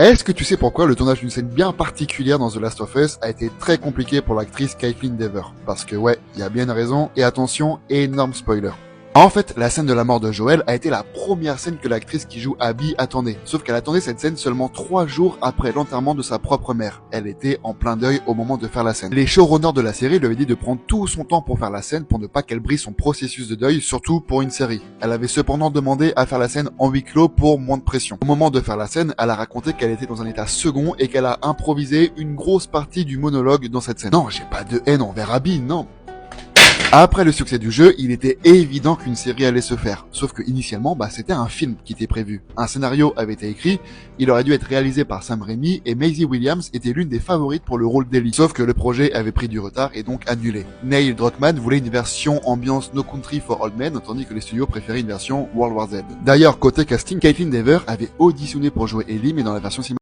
Est-ce que tu sais pourquoi le tournage d'une scène bien particulière dans The Last of Us a été très compliqué pour l'actrice Caitlin Dever? Parce que ouais, il y a bien une raison, et attention, énorme spoiler. En fait, la scène de la mort de Joel a été la première scène que l'actrice qui joue Abby attendait. Sauf qu'elle attendait cette scène seulement 3 jours après l'enterrement de sa propre mère. Elle était en plein deuil au moment de faire la scène. Les showrunners de la série lui avaient dit de prendre tout son temps pour faire la scène pour ne pas qu'elle brise son processus de deuil, surtout pour une série. Elle avait cependant demandé à faire la scène en huis clos pour moins de pression. Au moment de faire la scène, elle a raconté qu'elle était dans un état second et qu'elle a improvisé une grosse partie du monologue dans cette scène. Non, j'ai pas de haine envers Abby, non. Après le succès du jeu, il était évident qu'une série allait se faire. Sauf que initialement, c'était un film qui était prévu. Un scénario avait été écrit, il aurait dû être réalisé par Sam Raimi et Maisie Williams était l'une des favorites pour le rôle d'Ellie. Sauf que le projet avait pris du retard et donc annulé. Neil Druckmann voulait une version ambiance No Country for Old Men, tandis que les studios préféraient une version World War Z. D'ailleurs, côté casting, Caitlin Dever avait auditionné pour jouer Ellie, mais dans la version cinématographique.